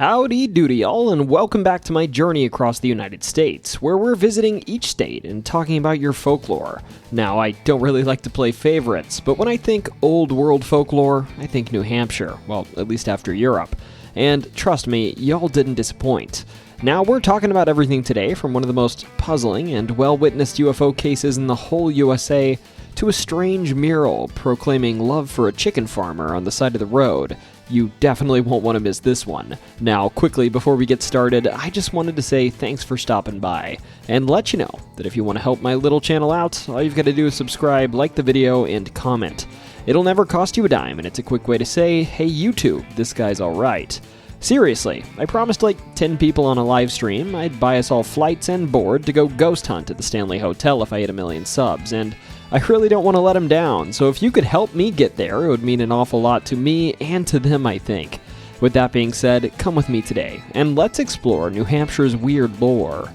Howdy doody y'all, and welcome back to my journey across the United States, where we're visiting each state and talking about your folklore. Now, I don't really like to play favorites, but when I think old world folklore, I think New Hampshire, well, at least after Europe. And trust me, y'all didn't disappoint. Now, we're talking about everything today, from one of the most puzzling and well-witnessed UFO cases in the whole USA, to a strange mural proclaiming love for a chicken farmer on the side of the road. You definitely won't want to miss this one. Now, quickly, before we get started, I just wanted to say thanks for stopping by, and let you know that if you want to help my little channel out, all you've got to do is subscribe, like the video, and comment. It'll never cost you a dime, and it's a quick way to say, hey YouTube, this guy's alright. Seriously, I promised like 10 people on a live stream I'd buy us all flights and board to go ghost hunt at the Stanley Hotel if I hit 1 million subs, and I really don't want to let them down, so if you could help me get there, it would mean an awful lot to me and to them, I think. With that being said, come with me today, and let's explore New Hampshire's weird lore.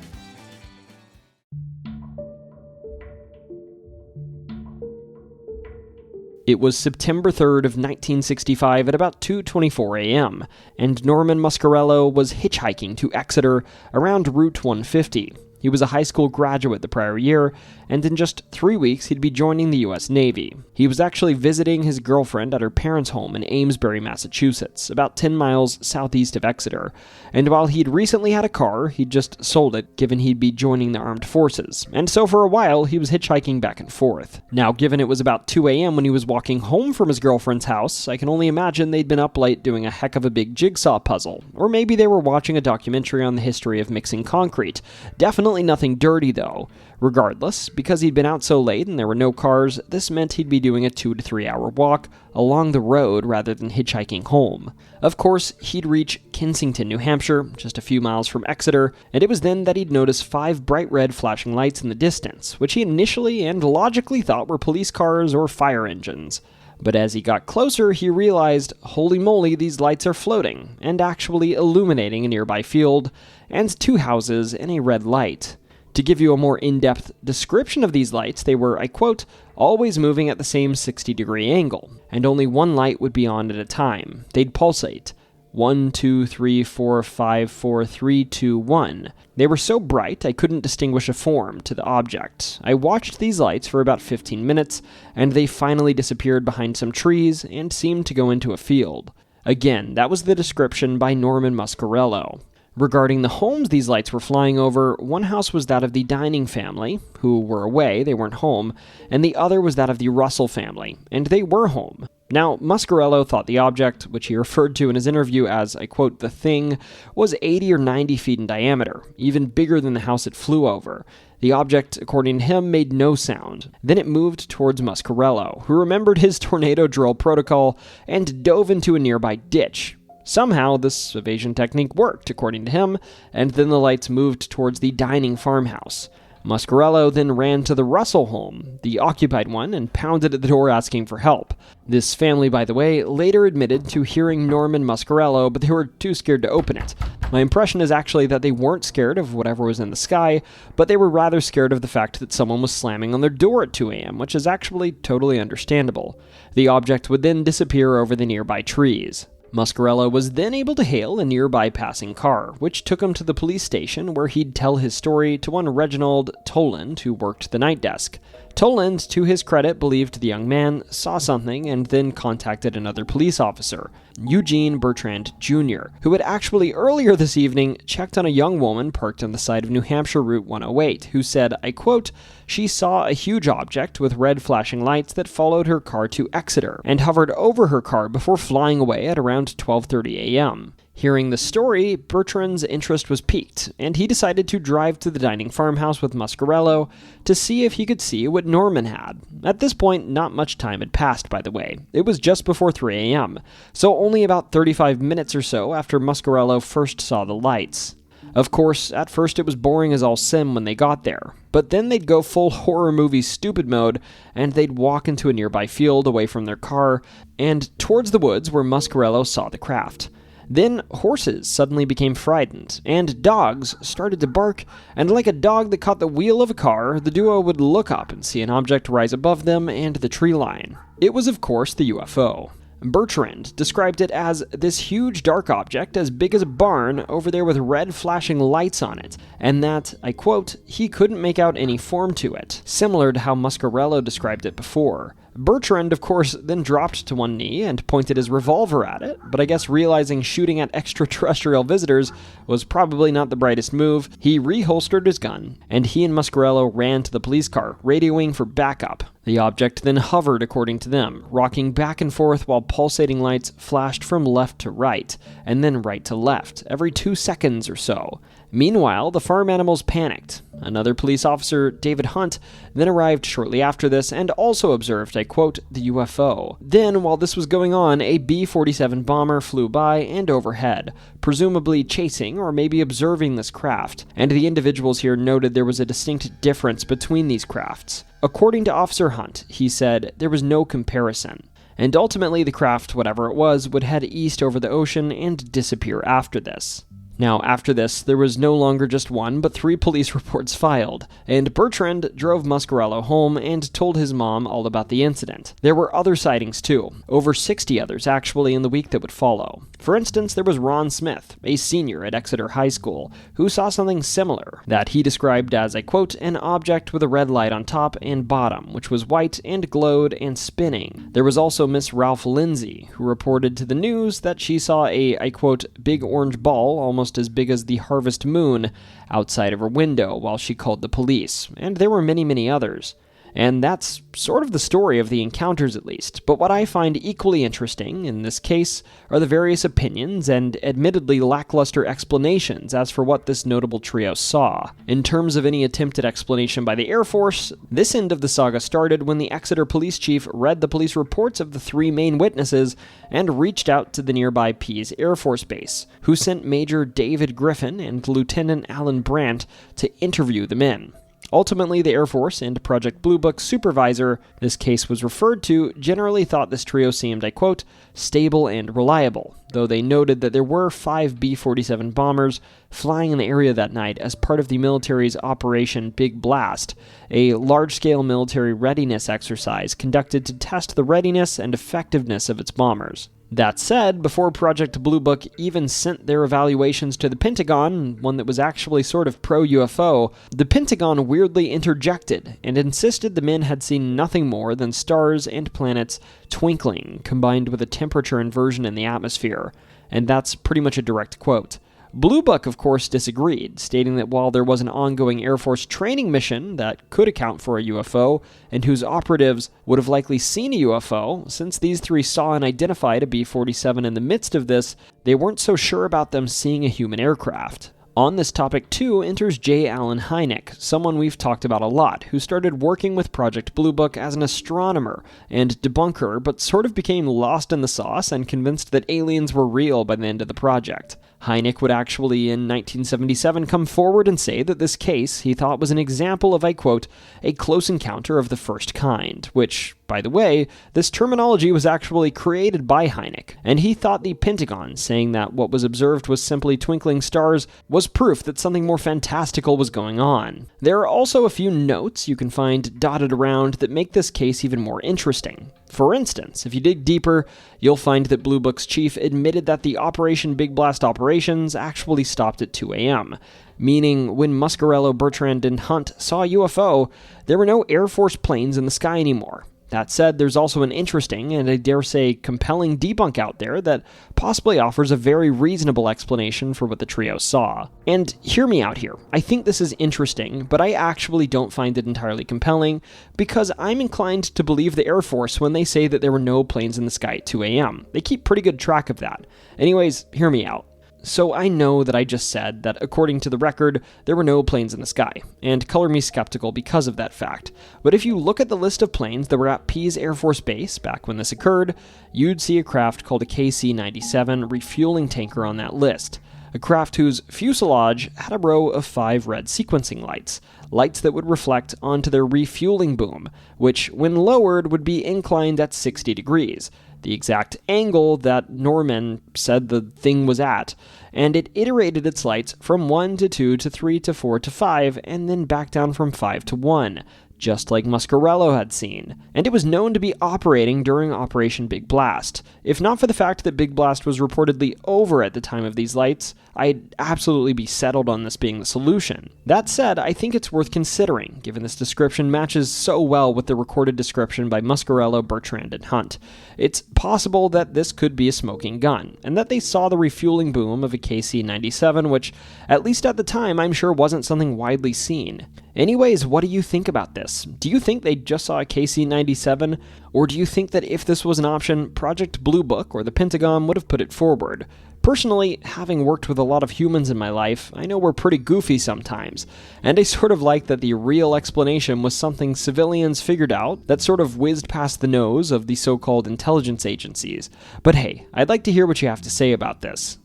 It was September 3rd of 1965 at about 2:24 a.m., and Norman Muscarello was hitchhiking to Exeter around Route 150. He was a high school graduate the prior year, and in just 3 weeks he'd be joining the U.S. Navy. He was actually visiting his girlfriend at her parents' home in Amesbury, Massachusetts, about 10 miles southeast of Exeter, and while he'd recently had a car, he'd just sold it given he'd be joining the armed forces, and so for a while he was hitchhiking back and forth. Now, given it was about 2 a.m. when he was walking home from his girlfriend's house, I can only imagine they'd been up late doing a heck of a big jigsaw puzzle, or maybe they were watching a documentary on the history of mixing concrete. Definitely nothing dirty though. Regardless, because he'd been out so late and there were no cars, this meant he'd be doing a 2 to 3 hour walk along the road rather than hitchhiking home. Of course, he'd reach Kensington, New Hampshire, just a few miles from Exeter, and it was then that he'd notice 5 bright red flashing lights in the distance, which he initially and logically thought were police cars or fire engines. But as he got closer, he realized, holy moly, these lights are floating, and actually illuminating a nearby field, and 2 houses and a red light. To give you a more in-depth description of these lights, they were, I quote, always moving at the same 60-degree angle, and only one light would be on at a time. They'd pulsate. 1, 2, 3, 4, 5, 4, 3, 2, 1. They were so bright I couldn't distinguish a form to the object. I watched these lights for about 15 minutes, and they finally disappeared behind some trees and seemed to go into a field. Again, that was the description by Norman Muscarello. Regarding the homes these lights were flying over, one house was that of the Dining family, who were away, they weren't home, and the other was that of the Russell family, and they were home. Now, Muscarello thought the object, which he referred to in his interview as, I quote, the thing, was 80 or 90 feet in diameter, even bigger than the house it flew over. The object, according to him, made no sound. Then it moved towards Muscarello, who remembered his tornado drill protocol and dove into a nearby ditch. Somehow, this evasion technique worked, according to him, and then the lights moved towards the Dining farmhouse. Muscarello then ran to the Russell home, the occupied one, and pounded at the door asking for help. This family, by the way, later admitted to hearing Norman Muscarello, but they were too scared to open it. My impression is actually that they weren't scared of whatever was in the sky, but they were rather scared of the fact that someone was slamming on their door at 2 a.m., which is actually totally understandable. The object would then disappear over the nearby trees. Muscarello was then able to hail a nearby passing car, which took him to the police station where he'd tell his story to one Reginald Toland, who worked the night desk. Toland, to his credit, believed the young man saw something and then contacted another police officer, Eugene Bertrand Jr., who had actually earlier this evening checked on a young woman parked on the side of New Hampshire Route 108, who said, I quote, she saw a huge object with red flashing lights that followed her car to Exeter and hovered over her car before flying away at around 12:30 a.m. Hearing the story, Bertrand's interest was piqued, and he decided to drive to the Dining farmhouse with Muscarello to see if he could see what Norman had. At this point, not much time had passed, by the way. It was just before 3 a.m., so only about 35 minutes or so after Muscarello first saw the lights. Of course, at first it was boring as all sin when they got there, but then they'd go full horror movie stupid mode, and they'd walk into a nearby field away from their car, and towards the woods where Muscarello saw the craft. Then horses suddenly became frightened, and dogs started to bark, and like a dog that caught the wheel of a car, the duo would look up and see an object rise above them and the tree line. It was, of course, the UFO. Bertrand described it as this huge dark object as big as a barn over there with red flashing lights on it, and that, I quote, he couldn't make out any form to it, similar to how Muscarello described it before. Bertrand, of course, then dropped to one knee and pointed his revolver at it, but I guess realizing shooting at extraterrestrial visitors was probably not the brightest move, he reholstered his gun, and he and Muscarello ran to the police car, radioing for backup. The object then hovered, according to them, rocking back and forth while pulsating lights flashed from left to right, and then right to left, every 2 seconds or so. Meanwhile, the farm animals panicked. Another police officer, David Hunt, then arrived shortly after this and also observed, I quote, the UFO. Then, while this was going on, a B-47 bomber flew by and overhead, presumably chasing or maybe observing this craft, and the individuals here noted there was a distinct difference between these crafts. According to Officer Hunt, he said there was no comparison. And ultimately the craft, whatever it was, would head east over the ocean and disappear after this. Now, after this, there was no longer just one, but 3 police reports filed, and Bertrand drove Muscarello home and told his mom all about the incident. There were other sightings too, over 60 others actually in the week that would follow. For instance, there was Ron Smith, a senior at Exeter High School, who saw something similar, that he described as, I quote, an object with a red light on top and bottom, which was white and glowed and spinning. There was also Miss Ralph Lindsay, who reported to the news that she saw a, I quote, big orange ball almost as big as the harvest moon outside of her window while she called the police, and there were many, many others. And that's sort of the story of the encounters, at least. But what I find equally interesting in this case are the various opinions and admittedly lackluster explanations as for what this notable trio saw. In terms of any attempted explanation by the Air Force, this end of the saga started when the Exeter police chief read the police reports of the 3 main witnesses and reached out to the nearby Pease Air Force Base, who sent Major David Griffin and Lieutenant Alan Brandt to interview the men. Ultimately, the Air Force and Project Blue Book supervisor this case was referred to generally thought this trio seemed, I quote, stable and reliable, though they noted that there were 5 B-47 bombers flying in the area that night as part of the military's Operation Big Blast, a large-scale military readiness exercise conducted to test the readiness and effectiveness of its bombers. That said, before Project Blue Book even sent their evaluations to the Pentagon, one that was actually sort of pro-UFO, the Pentagon weirdly interjected and insisted the men had seen nothing more than stars and planets twinkling, combined with a temperature inversion in the atmosphere. And that's pretty much a direct quote. Blue Book, of course, disagreed, stating that while there was an ongoing Air Force training mission that could account for a UFO, and whose operatives would have likely seen a UFO, since these 3 saw and identified a B-47 in the midst of this, they weren't so sure about them seeing a human aircraft. On this topic, too, enters J. Allen Hynek, someone we've talked about a lot, who started working with Project Blue Book as an astronomer and debunker, but sort of became lost in the sauce and convinced that aliens were real by the end of the project. Hynek would actually, in 1977, come forward and say that this case he thought was an example of, I quote, a close encounter of the first kind, which, by the way, this terminology was actually created by Hynek, and he thought the Pentagon saying that what was observed was simply twinkling stars was proof that something more fantastical was going on. There are also a few notes you can find dotted around that make this case even more interesting. For instance, if you dig deeper, you'll find that Blue Book's chief admitted that the Operation Big Blast operations actually stopped at 2 a.m., meaning when Muscarello, Bertrand, and Hunt saw a UFO, there were no Air Force planes in the sky anymore. That said, there's also an interesting, and I dare say compelling debunk out there that possibly offers a very reasonable explanation for what the trio saw. And hear me out here, I think this is interesting, but I actually don't find it entirely compelling, because I'm inclined to believe the Air Force when they say that there were no planes in the sky at 2 a.m. They keep pretty good track of that. Anyways, hear me out. So I know that I just said that according to the record, there were no planes in the sky, and color me skeptical because of that fact. But if you look at the list of planes that were at Pease Air Force Base back when this occurred, you'd see a craft called a KC-97 refueling tanker on that list. A craft whose fuselage had a row of 5 red sequencing lights that would reflect onto their refueling boom, which when lowered would be inclined at 60 degrees. The exact angle that Norman said the thing was at, and it iterated its lights from 1 to 2 to 3 to 4 to 5, and then back down from 5 to 1, just like Muscarello had seen, and it was known to be operating during Operation Big Blast. If not for the fact that Big Blast was reportedly over at the time of these lights, I'd absolutely be settled on this being the solution. That said, I think it's worth considering, given this description matches so well with the recorded description by Muscarello, Bertrand, and Hunt. It's possible that this could be a smoking gun, and that they saw the refueling boom of a KC-97, which, at least at the time, I'm sure wasn't something widely seen. Anyways, what do you think about this? Do you think they just saw a KC-97, or do you think that if this was an option, Project Blue Book or the Pentagon would have put it forward? Personally, having worked with a lot of humans in my life, I know we're pretty goofy sometimes, and I sort of like that the real explanation was something civilians figured out that sort of whizzed past the nose of the so-called intelligence agencies. But hey, I'd like to hear what you have to say about this.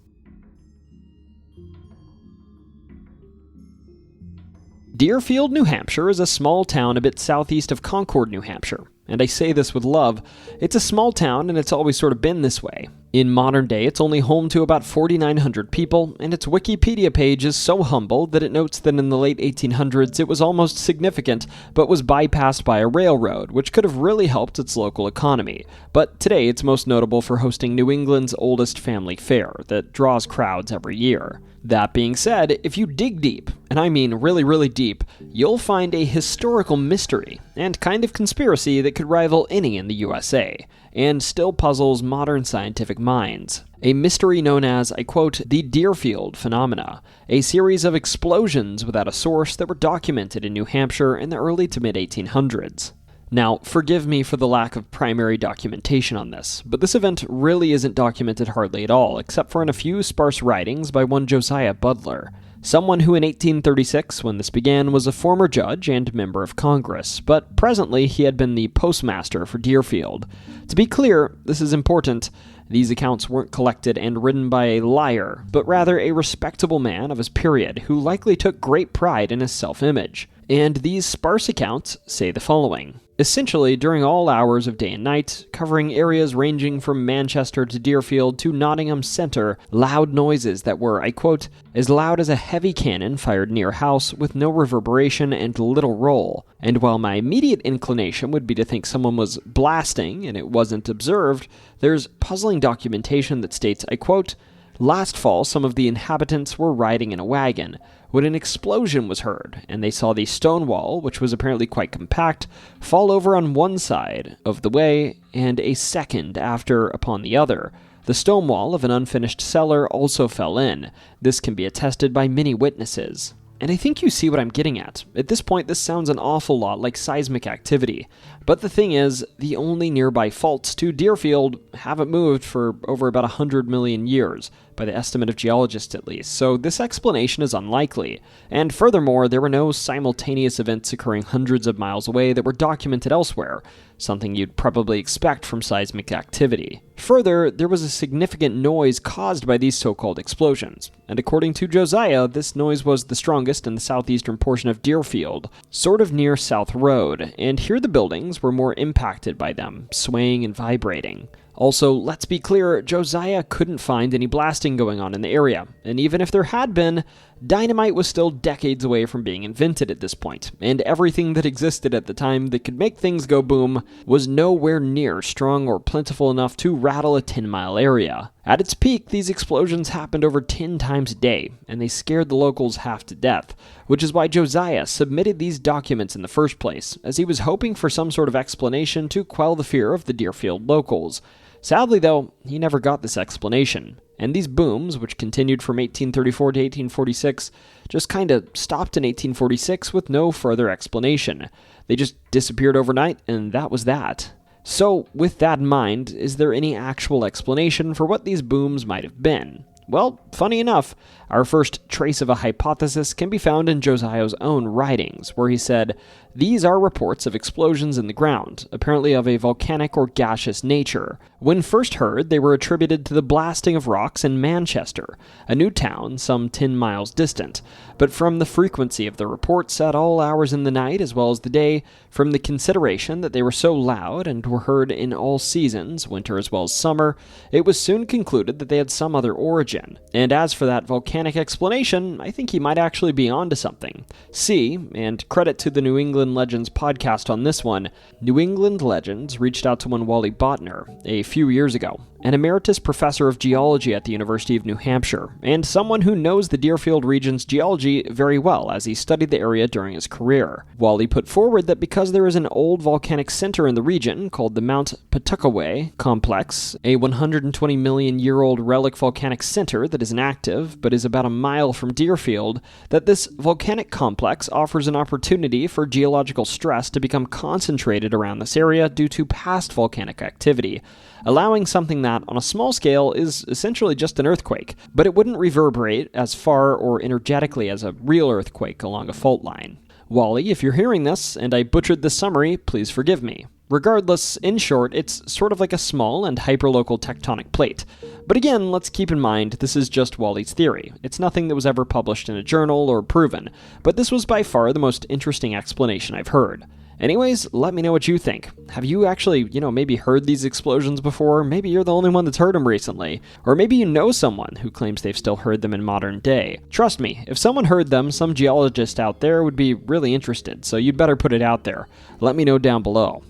Deerfield, New Hampshire is a small town a bit southeast of Concord, New Hampshire. And I say this with love. It's a small town and it's always sort of been this way. In modern day, it's only home to about 4,900 people, and its Wikipedia page is so humble that it notes that in the late 1800s it was almost significant, but was bypassed by a railroad, which could have really helped its local economy. But today it's most notable for hosting New England's oldest family fair that draws crowds every year. That being said, if you dig deep, and I mean really, really deep, you'll find a historical mystery and kind of conspiracy that could rival any in the USA, and still puzzles modern scientific minds. A mystery known as, I quote, the Deerfield Phenomena, a series of explosions without a source that were documented in New Hampshire in the early to mid-1800s. Now, forgive me for the lack of primary documentation on this, but this event really isn't documented hardly at all, except for in a few sparse writings by one Josiah Butler, someone who in 1836, when this began, was a former judge and member of Congress, but presently he had been the postmaster for Deerfield. To be clear, this is important, these accounts weren't collected and written by a liar, but rather a respectable man of his period who likely took great pride in his self-image. And these sparse accounts say the following. Essentially, during all hours of day and night, covering areas ranging from Manchester to Deerfield to Nottingham Centre, loud noises that were, I quote, as loud as a heavy cannon fired near a house with no reverberation and little roll. And while my immediate inclination would be to think someone was blasting and it wasn't observed, there's puzzling documentation that states, I quote, last fall some of the inhabitants were riding in a wagon when an explosion was heard, and they saw the stone wall, which was apparently quite compact, fall over on one side of the way, and a second after upon the other. The stone wall of an unfinished cellar also fell in. This can be attested by many witnesses. And I think you see what I'm getting at. At this point, this sounds an awful lot like seismic activity. But the thing is, the only nearby faults to Deerfield haven't moved for over about 100 million years, by the estimate of geologists at least, so this explanation is unlikely. And furthermore, there were no simultaneous events occurring hundreds of miles away that were documented elsewhere, something you'd probably expect from seismic activity. Further, there was a significant noise caused by these so-called explosions, and according to Josiah, this noise was the strongest in the southeastern portion of Deerfield, sort of near South Road, and here the buildings were more impacted by them, swaying and vibrating. Also, let's be clear, Josiah couldn't find any blasting going on in the area, and even if there had been, dynamite was still decades away from being invented at this point, and everything that existed at the time that could make things go boom was nowhere near strong or plentiful enough to rattle a 10-mile area. At its peak, these explosions happened over 10 times a day, and they scared the locals half to death, which is why Josiah submitted these documents in the first place, as he was hoping for some sort of explanation to quell the fear of the Deerfield locals. Sadly, though, he never got this explanation, and these booms, which continued from 1834 to 1846, just kinda stopped in 1846 with no further explanation. They just disappeared overnight, and that was that. So, with that in mind, is there any actual explanation for what these booms might have been? Well, funny enough, our first trace of a hypothesis can be found in Josiah's own writings, where he said, "These are reports of explosions in the ground, apparently of a volcanic or gaseous nature. When first heard, they were attributed to the blasting of rocks in Manchester, a new town some 10 miles distant. But from the frequency of the reports at all hours in the night as well as the day, from the consideration that they were so loud and were heard in all seasons, winter as well as summer, it was soon concluded that they had some other origin. origin. And as for that volcanic explanation, I think he might actually be onto something. See, and credit to the New England Legends podcast on this one, New England Legends reached out to one Wally Botner a few years ago, an emeritus professor of geology at the University of New Hampshire, and someone who knows the Deerfield region's geology very well as he studied the area during his career. Wally put forward that because there is an old volcanic center in the region called the Mount Pawtuckaway Complex, a 120 million year old relic volcanic center that is inactive but is about a mile from Deerfield, that this volcanic complex offers an opportunity for geological stress to become concentrated around this area due to past volcanic activity, allowing something that, on a small scale, is essentially just an earthquake, but it wouldn't reverberate as far or energetically as a real earthquake along a fault line. Wally, if you're hearing this, and I butchered this summary, please forgive me. Regardless, in short, it's sort of like a small and hyperlocal tectonic plate. But again, let's keep in mind this is just Wally's theory. It's nothing that was ever published in a journal or proven, but this was by far the most interesting explanation I've heard. Anyways, let me know what you think. Have you actually, maybe heard these explosions before? Maybe you're the only one that's heard them recently. Or maybe you know someone who claims they've still heard them in modern day. Trust me, if someone heard them, some geologist out there would be really interested, so you'd better put it out there. Let me know down below.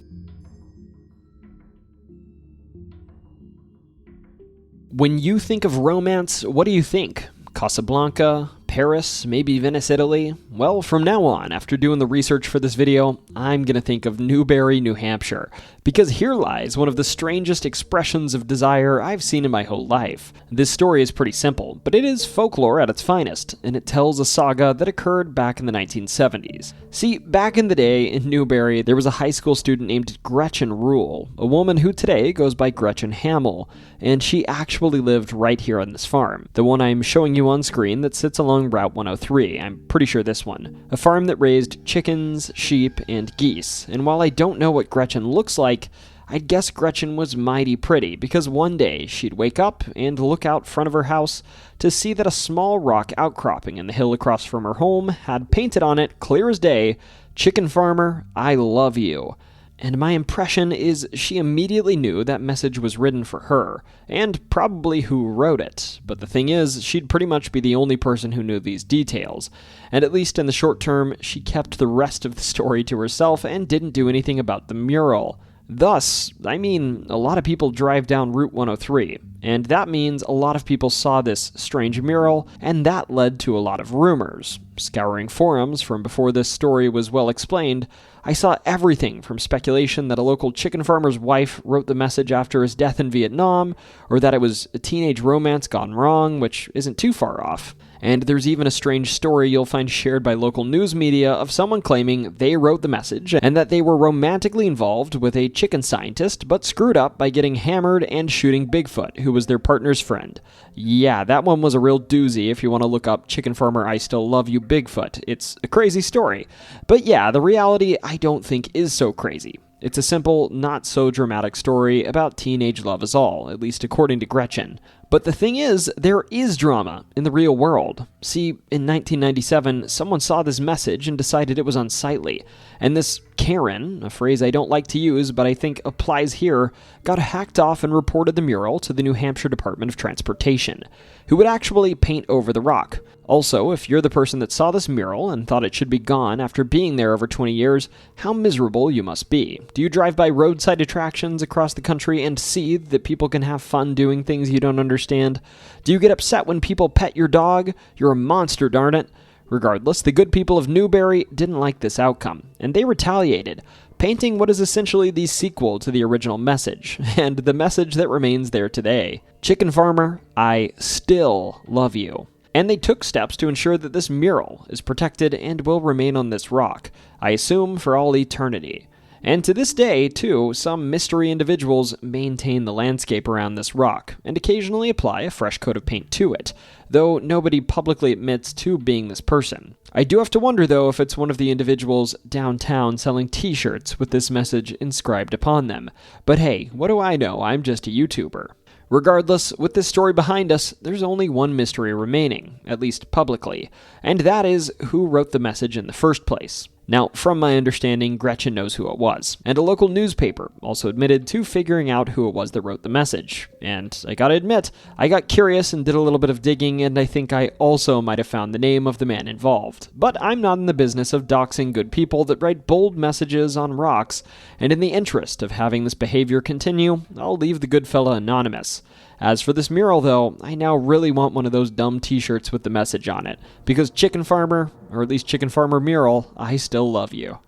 When you think of romance, what do you think? Casablanca? Paris, maybe Venice, Italy? Well, from now on, after doing the research for this video, I'm gonna think of Newbury, New Hampshire, because here lies one of the strangest expressions of desire I've seen in my whole life. This story is pretty simple, but it is folklore at its finest, and it tells a saga that occurred back in the 1970s. See, back in the day in Newbury, there was a high school student named Gretchen Rule, a woman who today goes by Gretchen Hamill, and she actually lived right here on this farm, the one I'm showing you on screen that sits along Route 103, I'm pretty sure this one. A farm that raised chickens, sheep, and geese, and while I don't know what Gretchen looks like, I'd guess Gretchen was mighty pretty, because one day she'd wake up and look out front of her house to see that a small rock outcropping in the hill across from her home had painted on it, clear as day, "Chicken Farmer, I love you." And my impression is she immediately knew that message was written for her, and probably who wrote it. But the thing is, she'd pretty much be the only person who knew these details, and at least in the short term, she kept the rest of the story to herself and didn't do anything about the mural. Thus, a lot of people drive down Route 103, and that means a lot of people saw this strange mural, and that led to a lot of rumors. Scouring forums from before this story was well explained, I saw everything from speculation that a local chicken farmer's wife wrote the message after his death in Vietnam, or that it was a teenage romance gone wrong, which isn't too far off. And there's even a strange story you'll find shared by local news media of someone claiming they wrote the message and that they were romantically involved with a chicken scientist but screwed up by getting hammered and shooting Bigfoot, who was their partner's friend. Yeah, that one was a real doozy if you want to look up Chicken Farmer I Still Love You Bigfoot. It's a crazy story. But yeah, the reality I don't think is so crazy. It's a simple, not so dramatic story about teenage love is all, at least according to Gretchen. But the thing is, there is drama in the real world. See, in 1997, someone saw this message and decided it was unsightly. And this Karen, a phrase I don't like to use but I think applies here, got hacked off and reported the mural to the New Hampshire Department of Transportation, who would actually paint over the rock. Also, if you're the person that saw this mural and thought it should be gone after being there over 20 years, how miserable you must be. Do you drive by roadside attractions across the country and see that people can have fun doing things you don't understand? Do you get upset when people pet your dog? You're a monster, darn it. Regardless, the good people of Newbury didn't like this outcome, and they retaliated, painting what is essentially the sequel to the original message, and the message that remains there today. Chicken Farmer, I still love you. And they took steps to ensure that this mural is protected and will remain on this rock, I assume for all eternity. And to this day, too, some mystery individuals maintain the landscape around this rock, and occasionally apply a fresh coat of paint to it, though nobody publicly admits to being this person. I do have to wonder, though, if it's one of the individuals downtown selling t-shirts with this message inscribed upon them. But hey, what do I know? I'm just a YouTuber. Regardless, with this story behind us, there's only one mystery remaining, at least publicly, and that is who wrote the message in the first place. Now, from my understanding, Gretchen knows who it was, and a local newspaper also admitted to figuring out who it was that wrote the message. And I gotta admit, I got curious and did a little bit of digging, and I think I also might have found the name of the man involved. But I'm not in the business of doxing good people that write bold messages on rocks, and in the interest of having this behavior continue, I'll leave the good fella anonymous. As for this mural, though, I now really want one of those dumb t-shirts with the message on it, because Chicken Farmer, or at least Chicken Farmer Mural, I still love you.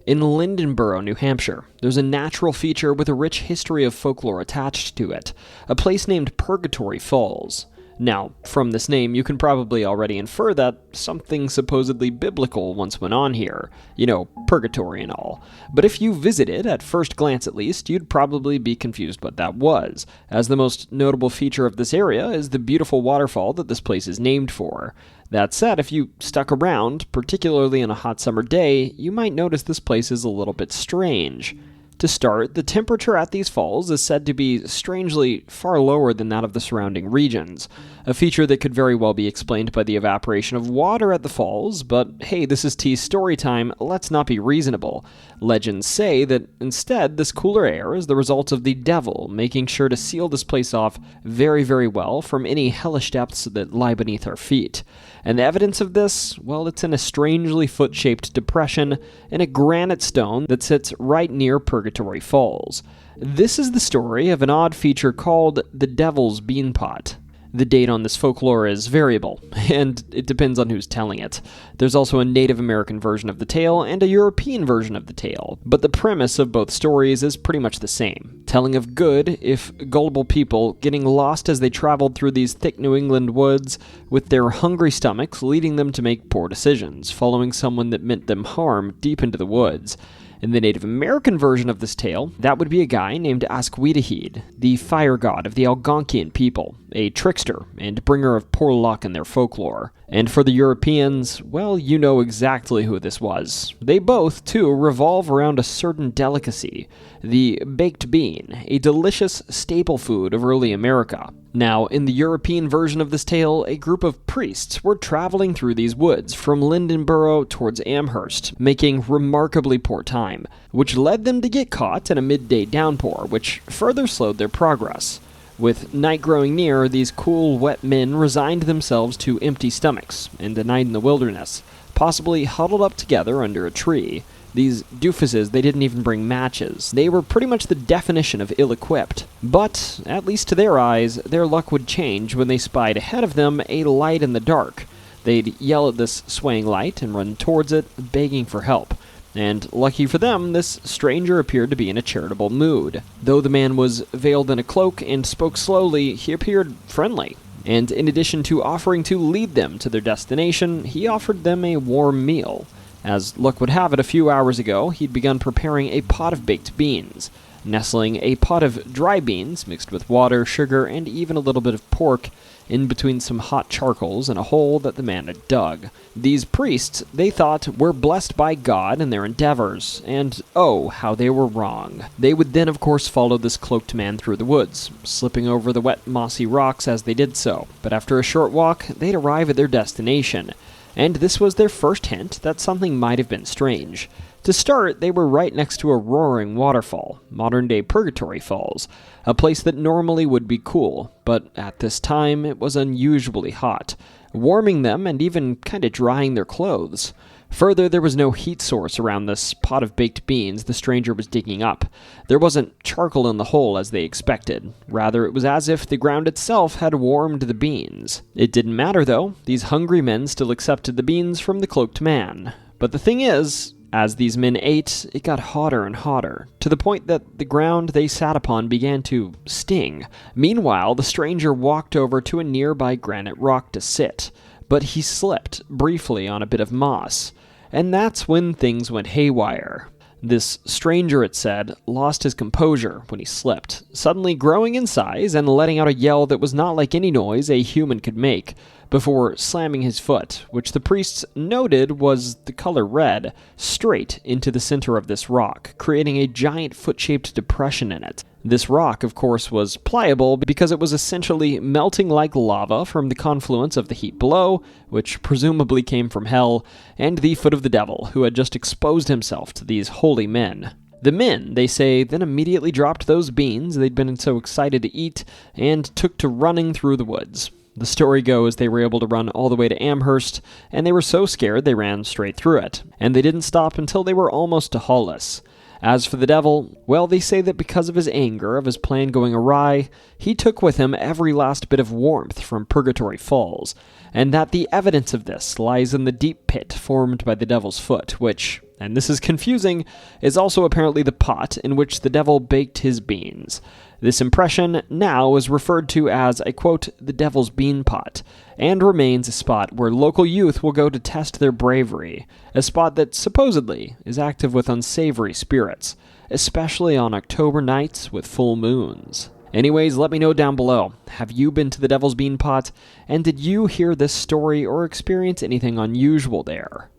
In Lindenborough, New Hampshire, there's a natural feature with a rich history of folklore attached to it, a place named Purgatory Falls. Now, from this name, you can probably already infer that something supposedly biblical once went on here. You know, purgatory and all. But if you visited, at first glance at least, you'd probably be confused what that was, as the most notable feature of this area is the beautiful waterfall that this place is named for. That said, if you stuck around, particularly on a hot summer day, you might notice this place is a little bit strange. To start, the temperature at these falls is said to be strangely far lower than that of the surrounding regions, a feature that could very well be explained by the evaporation of water at the falls, but hey, this is T's story time, let's not be reasonable. Legends say that instead, this cooler air is the result of the devil making sure to seal this place off very, very well from any hellish depths that lie beneath our feet. And the evidence of this, well, it's in a strangely foot-shaped depression in a granite stone that sits right near Purgatory Falls. This is the story of an odd feature called the Devil's Beanpot. The date on this folklore is variable, and it depends on who's telling it. There's also a Native American version of the tale and a European version of the tale, but the premise of both stories is pretty much the same. Telling of good, if gullible people getting lost as they traveled through these thick New England woods, with their hungry stomachs leading them to make poor decisions, following someone that meant them harm deep into the woods. In the Native American version of this tale, that would be a guy named Asquithahede, the fire god of the Algonquian people, a trickster and bringer of poor luck in their folklore. And for the Europeans, well, you know exactly who this was. They both, too, revolve around a certain delicacy, the baked bean, a delicious staple food of early America. Now, in the European version of this tale, a group of priests were traveling through these woods from Lindenborough towards Amherst, making remarkably poor time, which led them to get caught in a midday downpour, which further slowed their progress. With night growing near, these cool, wet men resigned themselves to empty stomachs and a night in the wilderness, possibly huddled up together under a tree. These doofuses, they didn't even bring matches. They were pretty much the definition of ill-equipped. But, at least to their eyes, their luck would change when they spied ahead of them a light in the dark. They'd yell at this swaying light and run towards it, begging for help. And, lucky for them, this stranger appeared to be in a charitable mood. Though the man was veiled in a cloak and spoke slowly, he appeared friendly. And in addition to offering to lead them to their destination, he offered them a warm meal. As luck would have it, a few hours ago, he'd begun preparing a pot of baked beans, nestling a pot of dry beans mixed with water, sugar, and even a little bit of pork in between some hot charcoals in a hole that the man had dug. These priests, they thought, were blessed by God in their endeavors, and oh, how they were wrong. They would then, of course, follow this cloaked man through the woods, slipping over the wet, mossy rocks as they did so. But after a short walk, they'd arrive at their destination. And this was their first hint that something might have been strange. To start, they were right next to a roaring waterfall, modern-day Purgatory Falls, a place that normally would be cool, but at this time it was unusually hot, warming them and even kind of drying their clothes. Further, there was no heat source around this pot of baked beans the stranger was digging up. There wasn't charcoal in the hole as they expected. Rather, it was as if the ground itself had warmed the beans. It didn't matter, though. These hungry men still accepted the beans from the cloaked man. But the thing is, as these men ate, it got hotter and hotter, to the point that the ground they sat upon began to sting. Meanwhile, the stranger walked over to a nearby granite rock to sit, but he slipped briefly on a bit of moss. And that's when things went haywire. This stranger, it said, lost his composure when he slipped, suddenly growing in size and letting out a yell that was not like any noise a human could make, before slamming his foot, which the priests noted was the color red, straight into the center of this rock, creating a giant foot-shaped depression in it. This rock, of course, was pliable because it was essentially melting like lava from the confluence of the heat below, which presumably came from hell, and the foot of the devil, who had just exposed himself to these holy men. The men, they say, then immediately dropped those beans they'd been so excited to eat and took to running through the woods. The story goes they were able to run all the way to Amherst, and they were so scared they ran straight through it, and they didn't stop until they were almost to Hollis. As for the devil, well, they say that because of his anger of his plan going awry, he took with him every last bit of warmth from Purgatory Falls, and that the evidence of this lies in the deep pit formed by the devil's foot, which, and this is confusing, is also apparently the pot in which the devil baked his beans. This impression now is referred to as, I quote, the devil's bean pot, and remains a spot where local youth will go to test their bravery, a spot that supposedly is active with unsavory spirits, especially on October nights with full moons. Anyways, let me know down below, have you been to the devil's bean pot, and did you hear this story or experience anything unusual there?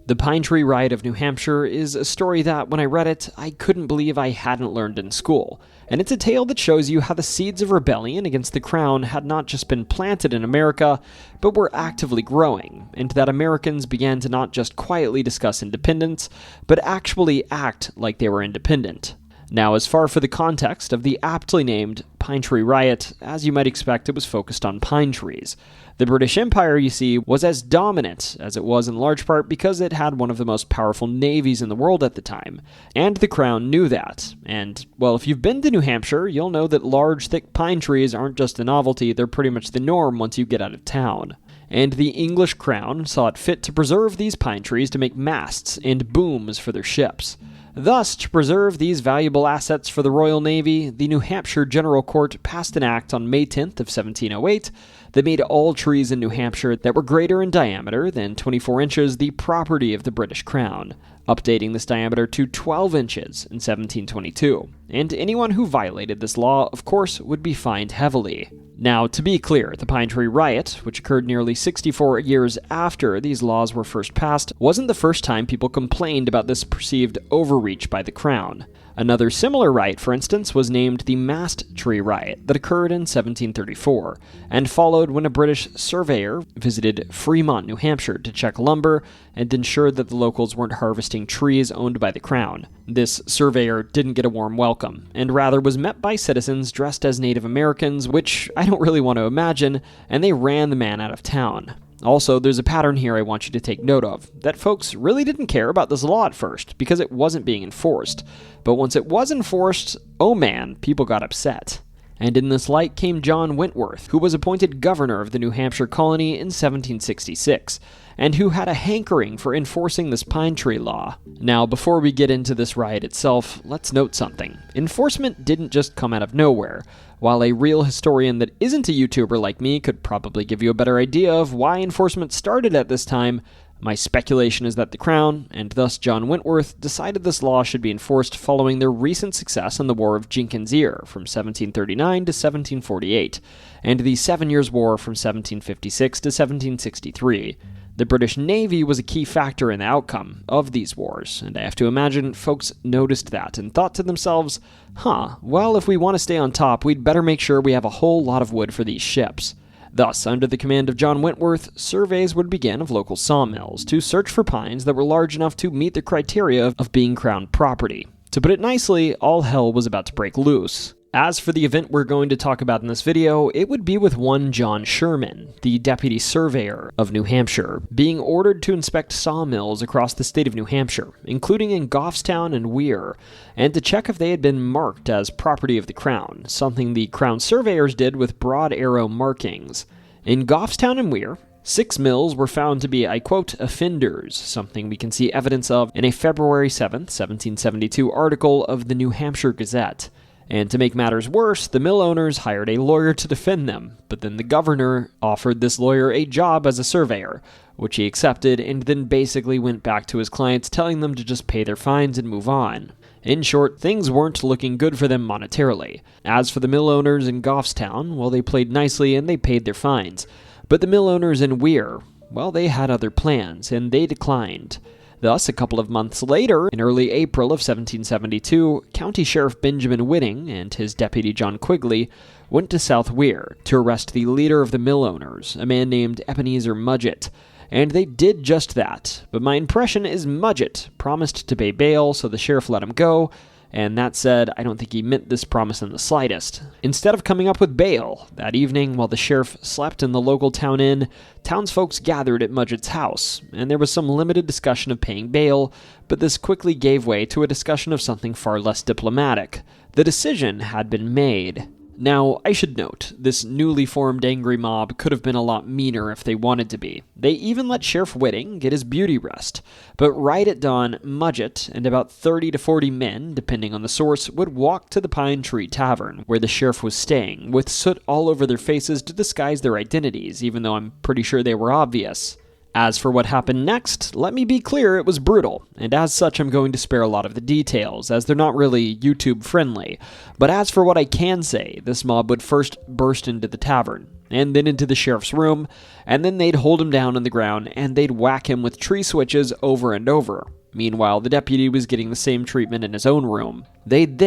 The Pine Tree Riot of New Hampshire is a story that, when I read it, I couldn't believe I hadn't learned in school. And it's a tale that shows you how the seeds of rebellion against the crown had not just been planted in America, but were actively growing, and that Americans began to not just quietly discuss independence, but actually act like they were independent. Now, as far for the context of the aptly named Pine Tree Riot, as you might expect, it was focused on pine trees. The British Empire, you see, was as dominant as it was in large part because it had one of the most powerful navies in the world at the time, and the crown knew that. And, well, if you've been to New Hampshire, you'll know that large, thick pine trees aren't just a novelty, they're pretty much the norm once you get out of town. And the English crown saw it fit to preserve these pine trees to make masts and booms for their ships. Thus, to preserve these valuable assets for the Royal Navy, the New Hampshire General Court passed an act on May 10th of 1708 that made all trees in New Hampshire that were greater in diameter than 24 inches the property of the British Crown, updating this diameter to 12 inches in 1722. And anyone who violated this law, of course, would be fined heavily. Now, to be clear, the Pine Tree Riot, which occurred nearly 64 years after these laws were first passed, wasn't the first time people complained about this perceived overreach by the Crown. Another similar riot, for instance, was named the Mast Tree Riot that occurred in 1734, and followed when a British surveyor visited Fremont, New Hampshire to check lumber and ensure that the locals weren't harvesting trees owned by the Crown. This surveyor didn't get a warm welcome, and rather was met by citizens dressed as Native Americans, which I don't really want to imagine, and they ran the man out of town. Also, there's a pattern here I want you to take note of, that folks really didn't care about this law at first, because it wasn't being enforced. But once it was enforced, oh man, people got upset. And in this light came John Wentworth, who was appointed governor of the New Hampshire colony in 1766, and who had a hankering for enforcing this pine tree law. Now, before we get into this riot itself, let's note something. Enforcement didn't just come out of nowhere. While a real historian that isn't a YouTuber like me could probably give you a better idea of why enforcement started at this time, my speculation is that the Crown, and thus John Wentworth, decided this law should be enforced following their recent success in the War of Jenkins' Ear from 1739 to 1748, and the 7 Years' War from 1756 to 1763. The British Navy was a key factor in the outcome of these wars, and I have to imagine folks noticed that and thought to themselves, well, if we want to stay on top, we'd better make sure we have a whole lot of wood for these ships. Thus, under the command of John Wentworth, surveys would begin of local sawmills to search for pines that were large enough to meet the criteria of being crown property. To put it nicely, all hell was about to break loose. As for the event we're going to talk about in this video, it would be with one John Sherman, the deputy surveyor of New Hampshire, being ordered to inspect sawmills across the state of New Hampshire, including in Goffstown and Weir, and to check if they had been marked as property of the Crown, something the Crown surveyors did with broad arrow markings. In Goffstown and Weir, 6 mills were found to be, I quote, offenders, something we can see evidence of in a February 7, 1772 article of the New Hampshire Gazette. And to make matters worse, the mill owners hired a lawyer to defend them, but then the governor offered this lawyer a job as a surveyor, which he accepted and then basically went back to his clients telling them to just pay their fines and move on. In short, things weren't looking good for them monetarily. As for the mill owners in Goffstown, well, they played nicely and they paid their fines. But the mill owners in Weir, well, they had other plans, and they declined. Thus, a couple of months later, in early April of 1772, County Sheriff Benjamin Whitting and his deputy John Quigley went to South Weir to arrest the leader of the mill owners, a man named Ebenezer Mudgett. And they did just that, but my impression is Mudgett promised to pay bail, so the sheriff let him go, and that said, I don't think he meant this promise in the slightest. Instead of coming up with bail, that evening, while the sheriff slept in the local town inn, townsfolk gathered at Mudgett's house, and there was some limited discussion of paying bail, but this quickly gave way to a discussion of something far less diplomatic. The decision had been made. Now, I should note, this newly formed angry mob could have been a lot meaner if they wanted to be. They even let Sheriff Whitting get his beauty rest. But right at dawn, Mudgett and about 30 to 40 men, depending on the source, would walk to the Pine Tree Tavern, where the sheriff was staying, with soot all over their faces to disguise their identities, even though I'm pretty sure they were obvious. As for what happened next, let me be clear, it was brutal, and as such I'm going to spare a lot of the details, as they're not really YouTube friendly. But as for what I can say, this mob would first burst into the tavern, and then into the sheriff's room, and then they'd hold him down on the ground, and they'd whack him with tree switches over and over. Meanwhile, the deputy was getting the same treatment in his own room. They'd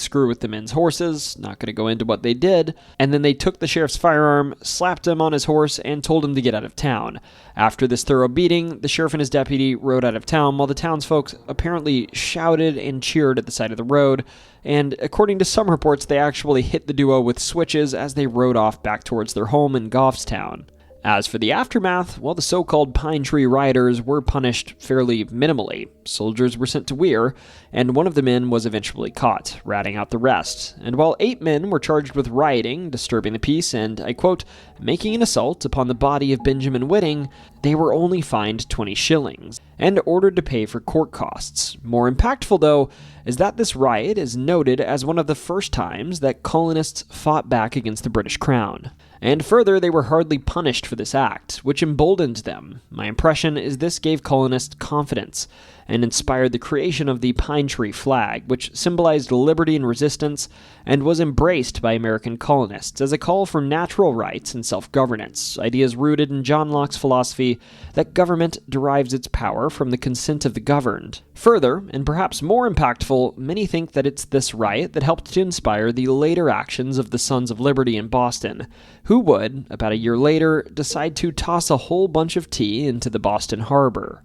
screw with the men's horses, not going to go into what they did, and then they took the sheriff's firearm, slapped him on his horse, and told him to get out of town. After this thorough beating, the sheriff and his deputy rode out of town while the townsfolk apparently shouted and cheered at the side of the road, and according to some reports, they actually hit the duo with switches as they rode off back towards their home in Goffstown. As for the aftermath, well, the so-called Pine Tree rioters were punished fairly minimally. Soldiers were sent to Weir, and one of the men was eventually caught, ratting out the rest. And while 8 men were charged with rioting, disturbing the peace, and, I quote, making an assault upon the body of Benjamin Whitting, they were only fined 20 shillings, and ordered to pay for court costs. More impactful, though, is that this riot is noted as one of the first times that colonists fought back against the British Crown. And further, they were hardly punished for this act, which emboldened them. My impression is this gave colonists confidence, and inspired the creation of the Pine Tree flag, which symbolized liberty and resistance, and was embraced by American colonists as a call for natural rights and self-governance, ideas rooted in John Locke's philosophy that government derives its power from the consent of the governed. Further, and perhaps more impactful, many think that it's this riot that helped to inspire the later actions of the Sons of Liberty in Boston, who would, about a year later, decide to toss a whole bunch of tea into the Boston Harbor.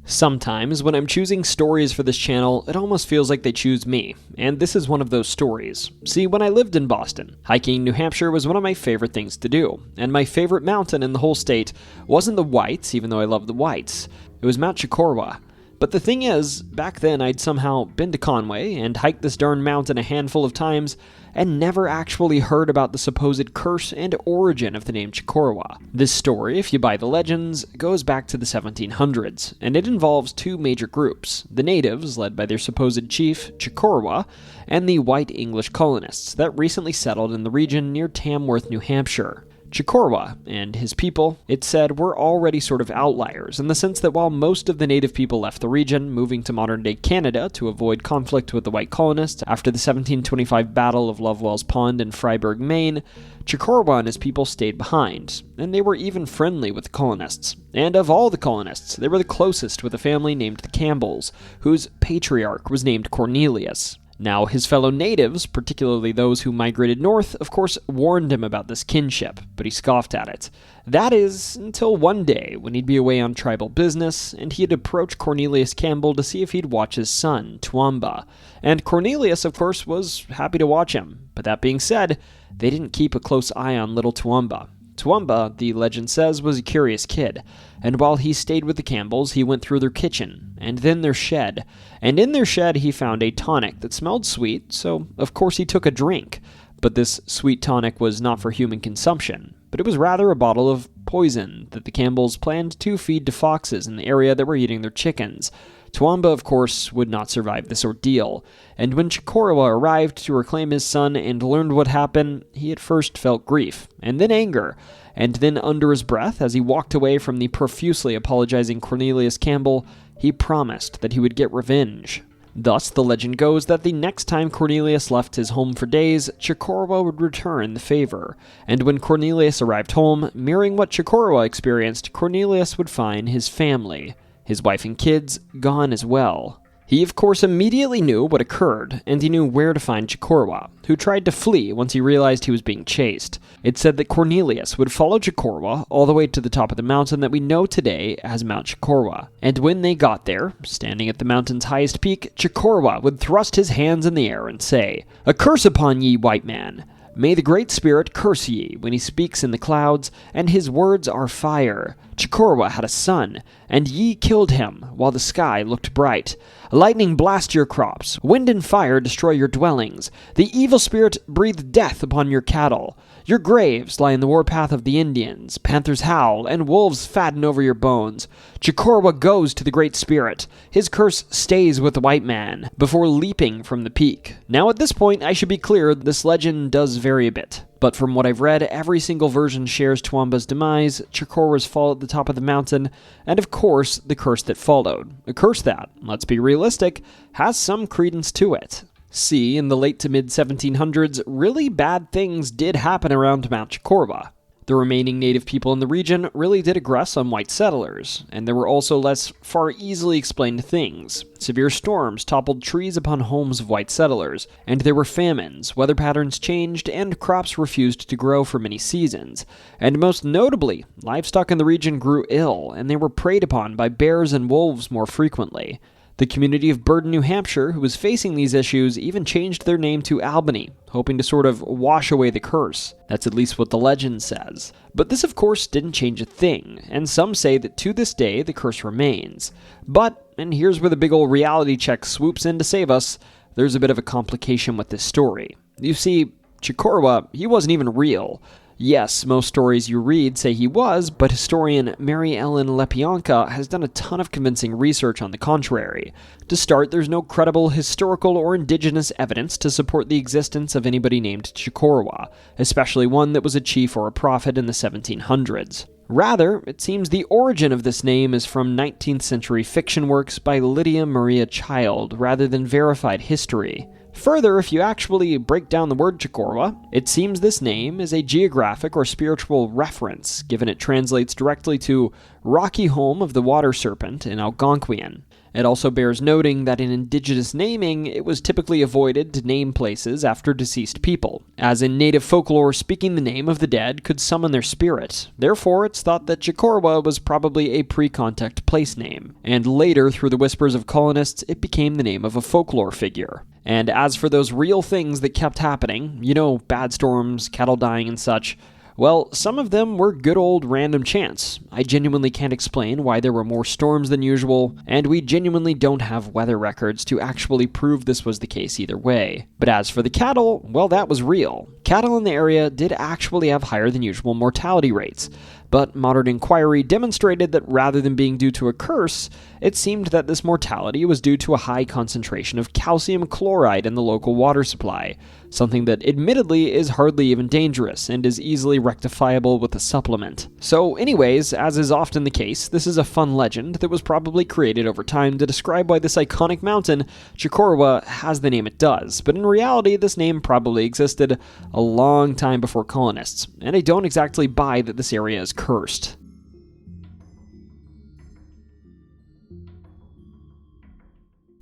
Sometimes, when I'm choosing stories for this channel, it almost feels like they choose me, and this is one of those stories. See, when I lived in Boston, hiking in New Hampshire was one of my favorite things to do, and my favorite mountain in the whole state wasn't the Whites, even though I love the Whites. It was Mount Chocorua. But the thing is, back then I'd somehow been to Conway and hiked this darn mountain a handful of times and never actually heard about the supposed curse and origin of the name Chocorua. This story, if you buy the legends, goes back to the 1700s, and it involves 2 major groups, the natives, led by their supposed chief, Chocorua, and the white English colonists that recently settled in the region near Tamworth, New Hampshire. Chocorua and his people, it said, were already sort of outliers in the sense that while most of the native people left the region, moving to modern-day Canada to avoid conflict with the white colonists after the 1725 Battle of Lovewell's Pond in Fryeburg, Maine, Chocorua and his people stayed behind, and they were even friendly with the colonists. And of all the colonists, they were the closest with a family named the Campbells, whose patriarch was named Cornelius. Now, his fellow natives, particularly those who migrated north, of course, warned him about this kinship, but he scoffed at it. That is, until one day, when he'd be away on tribal business, and he'd approach Cornelius Campbell to see if he'd watch his son, Toowoomba. And Cornelius, of course, was happy to watch him. But that being said, they didn't keep a close eye on little Toowoomba. Toowoomba, the legend says, was a curious kid, and while he stayed with the Campbells, he went through their kitchen, and then their shed, and in their shed he found a tonic that smelled sweet, so of course he took a drink. But this sweet tonic was not for human consumption, but it was rather a bottle of poison that the Campbells planned to feed to foxes in the area that were eating their chickens. Toowoomba, of course, would not survive this ordeal, and when Chocorua arrived to reclaim his son and learned what happened, he at first felt grief, and then anger, and then under his breath, as he walked away from the profusely apologizing Cornelius Campbell, he promised that he would get revenge. Thus, the legend goes that the next time Cornelius left his home for days, Chocorua would return the favor, and when Cornelius arrived home, mirroring what Chocorua experienced, Cornelius would find his family, his wife and kids, gone as well. He, of course, immediately knew what occurred, and he knew where to find Chocorua, who tried to flee once he realized he was being chased. It said that Cornelius would follow Chocorua all the way to the top of the mountain that we know today as Mount Chocorua. And when they got there, standing at the mountain's highest peak, Chocorua would thrust his hands in the air and say, "A curse upon ye, white man! May the Great Spirit curse ye when he speaks in the clouds, and his words are fire. Chocorua had a son, and ye killed him, while the sky looked bright. Lightning blast your crops, wind and fire destroy your dwellings. The evil spirit breathed death upon your cattle. Your graves lie in the warpath of the Indians. Panthers howl, and wolves fatten over your bones. Chocorua goes to the Great Spirit. His curse stays with the white man," before leaping from the peak. Now at this point, I should be clear, this legend does vary a bit. But from what I've read, every single version shares Toowoomba's demise, Chocorua's fall at the top of the mountain, and of course, the curse that followed. A curse that, let's be realistic, has some credence to it. See, in the late to mid-1700s, really bad things did happen around Mount Chocorua. The remaining native people in the region really did aggress on white settlers, and there were also less far easily explained things. Severe storms toppled trees upon homes of white settlers, and there were famines, weather patterns changed, and crops refused to grow for many seasons. And most notably, livestock in the region grew ill, and they were preyed upon by bears and wolves more frequently. The community of Burden, New Hampshire, who was facing these issues, even changed their name to Albany, hoping to sort of wash away the curse. That's at least what the legend says. But this, of course, didn't change a thing, and some say that to this day the curse remains. But, and here's where the big ol' reality check swoops in to save us, there's a bit of a complication with this story. You see, Chocorua, he wasn't even real. Yes, most stories you read say he was, but historian Mary Ellen Lepionka has done a ton of convincing research on the contrary. To start, there's no credible historical or indigenous evidence to support the existence of anybody named Chocorua, especially one that was a chief or a prophet in the 1700s. Rather, it seems the origin of this name is from 19th century fiction works by Lydia Maria Child, rather than verified history. Further, if you actually break down the word Chocorua, it seems this name is a geographic or spiritual reference, given it translates directly to rocky home of the water serpent in Algonquian. It also bears noting that in indigenous naming, it was typically avoided to name places after deceased people, as in native folklore, speaking the name of the dead could summon their spirit. Therefore, it's thought that Chocorua was probably a pre-contact place name, and later, through the whispers of colonists, it became the name of a folklore figure. And as for those real things that kept happening, you know, bad storms, cattle dying and such, well, some of them were good old random chance. I genuinely can't explain why there were more storms than usual, and we genuinely don't have weather records to actually prove this was the case either way. But as for the cattle, well, that was real. Cattle in the area did actually have higher than usual mortality rates, but modern inquiry demonstrated that rather than being due to a curse, it seemed that this mortality was due to a high concentration of calcium chloride in the local water supply, something that admittedly is hardly even dangerous and is easily rectifiable with a supplement. So anyways, as is often the case, this is a fun legend that was probably created over time to describe why this iconic mountain, Chocorua, has the name it does, but in reality this name probably existed a long time before colonists, and I don't exactly buy that this area is cursed.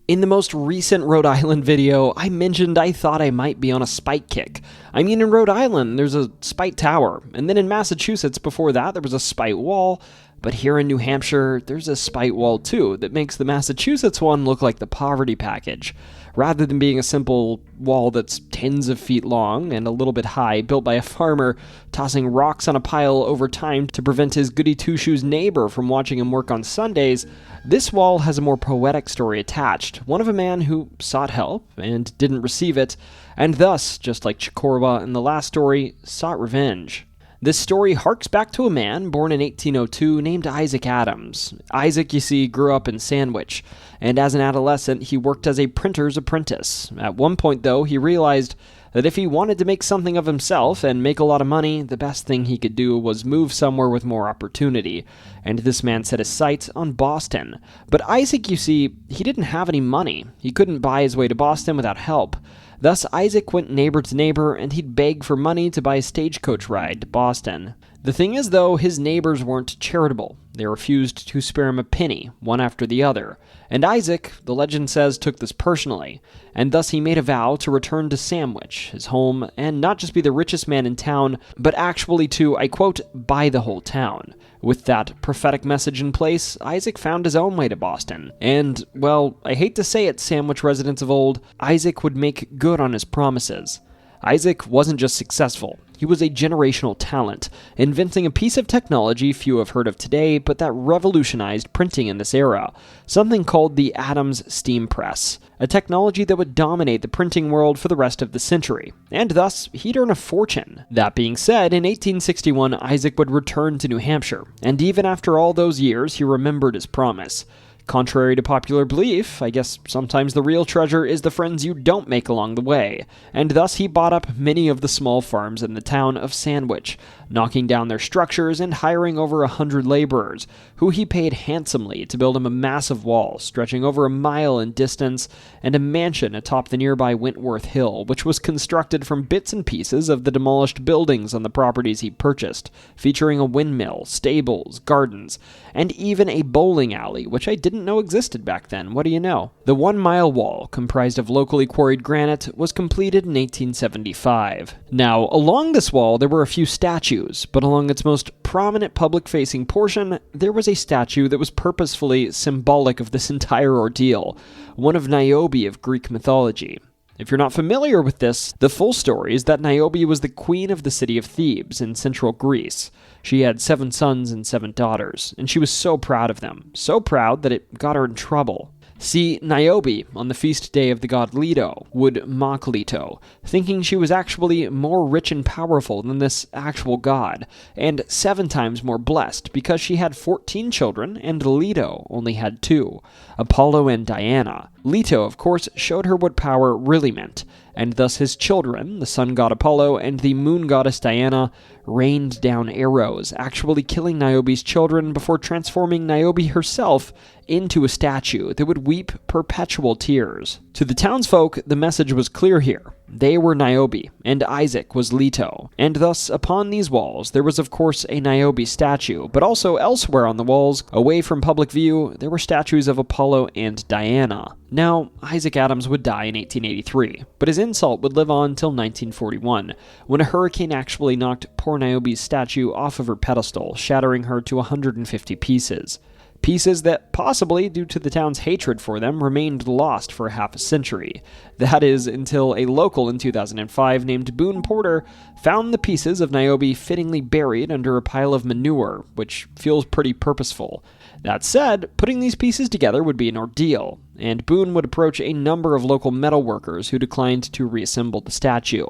In the most recent Rhode Island video, I mentioned I thought I might be on a spike kick. I mean, in Rhode Island, there's a spite tower, and then in Massachusetts before that, there was a spite wall, but here in New Hampshire, there's a spite wall too that makes the Massachusetts one look like the poverty package. Rather than being a simple wall that's tens of feet long and a little bit high, built by a farmer tossing rocks on a pile over time to prevent his goody two-shoes neighbor from watching him work on Sundays, this wall has a more poetic story attached, one of a man who sought help and didn't receive it, and thus, just like Chocorua in the last story, sought revenge. This story harks back to a man born in 1802 named Isaac Adams. Isaac, you see, grew up in Sandwich, and as an adolescent, he worked as a printer's apprentice. At one point, though, he realized that if he wanted to make something of himself and make a lot of money, the best thing he could do was move somewhere with more opportunity, and this man set his sights on Boston. But Isaac, you see, he didn't have any money. He couldn't buy his way to Boston without help. Thus, Isaac went neighbor to neighbor, and he'd beg for money to buy a stagecoach ride to Boston. The thing is, though, his neighbors weren't charitable. They refused to spare him a penny, one after the other. And Isaac, the legend says, took this personally, and thus he made a vow to return to Sandwich, his home, and not just be the richest man in town, but actually to, I quote, buy the whole town. With that prophetic message in place, Isaac found his own way to Boston. And, well, I hate to say it, Sandwich residents of old, Isaac would make good on his promises. Isaac wasn't just successful, he was a generational talent, inventing a piece of technology few have heard of today, but that revolutionized printing in this era, something called the Adams steam press, a technology that would dominate the printing world for the rest of the century, and thus he'd earn a fortune. That being said, in 1861, Isaac would return to New Hampshire, and even after all those years, he remembered his promise. Contrary to popular belief, I guess sometimes the real treasure is the friends you don't make along the way, and thus he bought up many of the small farms in the town of Sandwich, knocking down their structures and hiring over 100 laborers, who he paid handsomely to build him a massive wall stretching over a mile in distance, and a mansion atop the nearby Wentworth Hill, which was constructed from bits and pieces of the demolished buildings on the properties he purchased, featuring a windmill, stables, gardens, and even a bowling alley, which I didn't know existed back then. What do you know? The 1-mile wall, comprised of locally quarried granite, was completed in 1875. Now, along this wall there were a few statues, but along its most prominent public-facing portion, there was a statue that was purposefully symbolic of this entire ordeal, one of Niobe of Greek mythology. If you're not familiar with this, the full story is that Niobe was the queen of the city of Thebes in central Greece. She had 7 sons and 7 daughters, and she was so proud of them, so proud that it got her in trouble. See, Niobe, on the feast day of the god Leto, would mock Leto, thinking she was actually more rich and powerful than this actual god, and 7 times more blessed because she had 14 children and Leto only had 2, Apollo and Diana. Leto, of course, showed her what power really meant, and thus his children, the sun god Apollo and the moon goddess Diana, rained down arrows, actually killing Niobe's children before transforming Niobe herself into a statue that would weep perpetual tears. To the townsfolk, the message was clear here. They were Niobe, and Isaac was Leto, and thus upon these walls there was of course a Niobe statue, but also elsewhere on the walls, away from public view, there were statues of Apollo and Diana. Now, Isaac Adams would die in 1883, but his insult would live on till 1941, when a hurricane actually knocked poor Niobe's statue off of her pedestal, shattering her to 150 pieces. Pieces that, possibly due to the town's hatred for them, remained lost for half a century. That is, until a local in 2005 named Boone Porter found the pieces of Niobe fittingly buried under a pile of manure, which feels pretty purposeful. That said, putting these pieces together would be an ordeal, and Boone would approach a number of local metal workers who declined to reassemble the statue.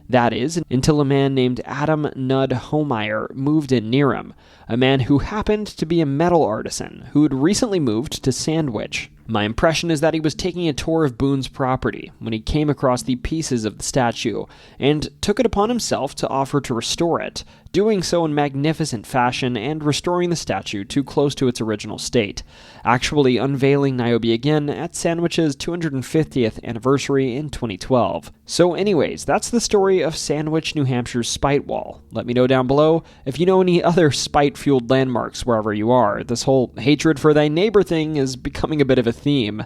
That is, until a man named Adam Nudd Homeyer moved in near him, a man who happened to be a metal artisan who had recently moved to Sandwich. My impression is that he was taking a tour of Boone's property when he came across the pieces of the statue, and took it upon himself to offer to restore it, doing so in magnificent fashion and restoring the statue to close to its original state, actually unveiling Niobe again at Sandwich's 250th anniversary in 2012. So anyways, that's the story of Sandwich, New Hampshire's Spite Wall. Let me know down below if you know any other spite-fueled landmarks wherever you are. This whole hatred for thy neighbor thing is becoming a bit of a theme.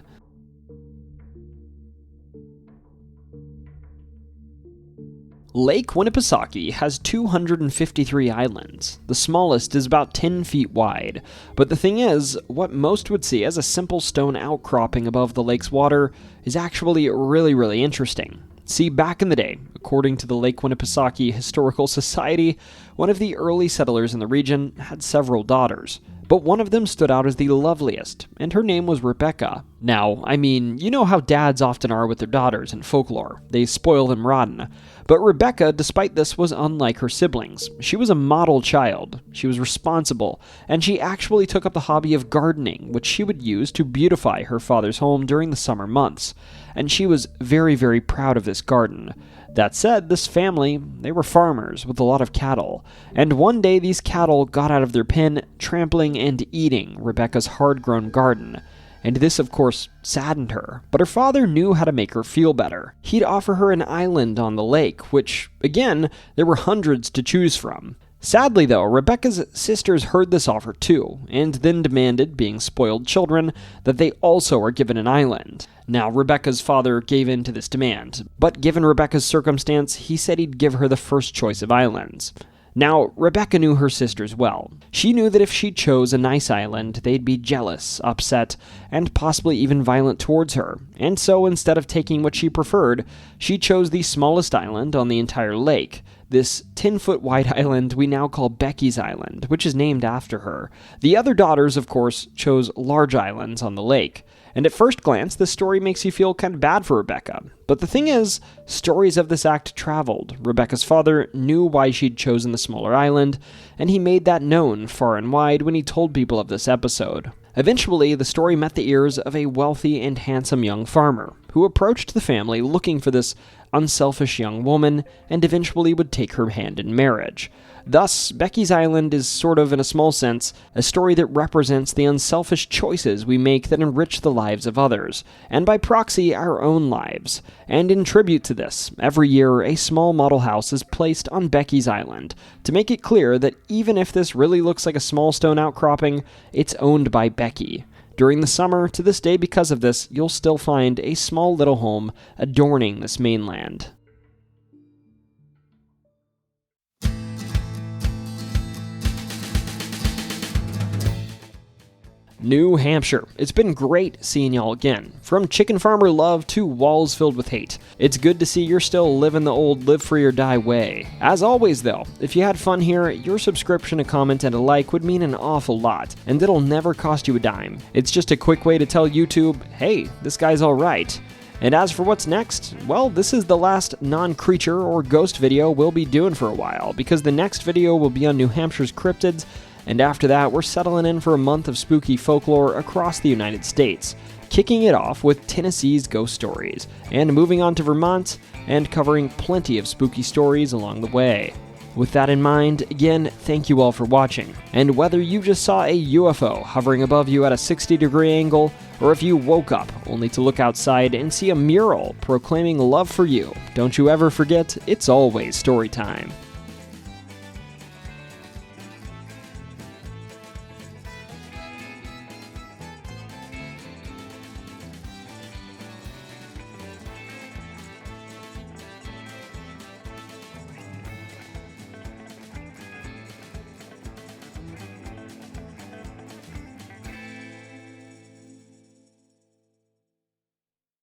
Lake Winnipesaukee has 253 islands. The smallest is about 10 feet wide, but the thing is, what most would see as a simple stone outcropping above the lake's water is actually really interesting. See, back in the day, according to the Lake Winnipesaukee Historical Society, one of the early settlers in the region had several daughters, but one of them stood out as the loveliest, and her name was Rebecca. Now, I mean, you know how dads often are with their daughters in folklore. They spoil them rotten. But Rebecca, despite this, was unlike her siblings. She was a model child, she was responsible, and she actually took up the hobby of gardening, which she would use to beautify her father's home during the summer months. And she was very proud of this garden. That said, this family, they were farmers with a lot of cattle, and one day these cattle got out of their pen, trampling and eating Rebecca's hard-grown garden. And this, of course, saddened her, but her father knew how to make her feel better. He'd offer her an island on the lake, which, again, there were hundreds to choose from. Sadly, though, Rebecca's sisters heard this offer too, and then demanded, being spoiled children, that they also are given an island. Now, Rebecca's father gave in to this demand, but given Rebecca's circumstance, he said he'd give her the first choice of islands. Now, Rebecca knew her sisters well. She knew that if she chose a nice island, they'd be jealous, upset, and possibly even violent towards her, and so instead of taking what she preferred, she chose the smallest island on the entire lake. This 10-foot wide island we now call Becky's Island, which is named after her. The other daughters, of course, chose large islands on the lake. And at first glance, this story makes you feel kind of bad for Rebecca. But the thing is, stories of this act traveled. Rebecca's father knew why she'd chosen the smaller island, and he made that known far and wide when he told people of this episode. Eventually, the story met the ears of a wealthy and handsome young farmer, who approached the family looking for this unselfish young woman, and eventually would take her hand in marriage. Thus, Becky's Island is sort of, in a small sense, a story that represents the unselfish choices we make that enrich the lives of others, and by proxy, our own lives. And in tribute to this, every year a small model house is placed on Becky's Island, to make it clear that even if this really looks like a small stone outcropping, it's owned by Becky. During the summer, to this day because of this, you'll still find a small little home adorning this mainland. New Hampshire. It's been great seeing y'all again. From chicken farmer love to walls filled with hate. It's good to see you're still living the old live free or die way. As always though, if you had fun here, your subscription, a comment, and a like would mean an awful lot, and it'll never cost you a dime. It's just a quick way to tell YouTube, hey, this guy's alright. And as for what's next, well, this is the last non-creature or ghost video we'll be doing for a while, because the next video will be on New Hampshire's cryptids, and after that, we're settling in for a month of spooky folklore across the United States, kicking it off with Tennessee's ghost stories, and moving on to Vermont, and covering plenty of spooky stories along the way. With that in mind, again, thank you all for watching, and whether you just saw a UFO hovering above you at a 60-degree angle, or if you woke up only to look outside and see a mural proclaiming love for you, don't you ever forget, it's always story time.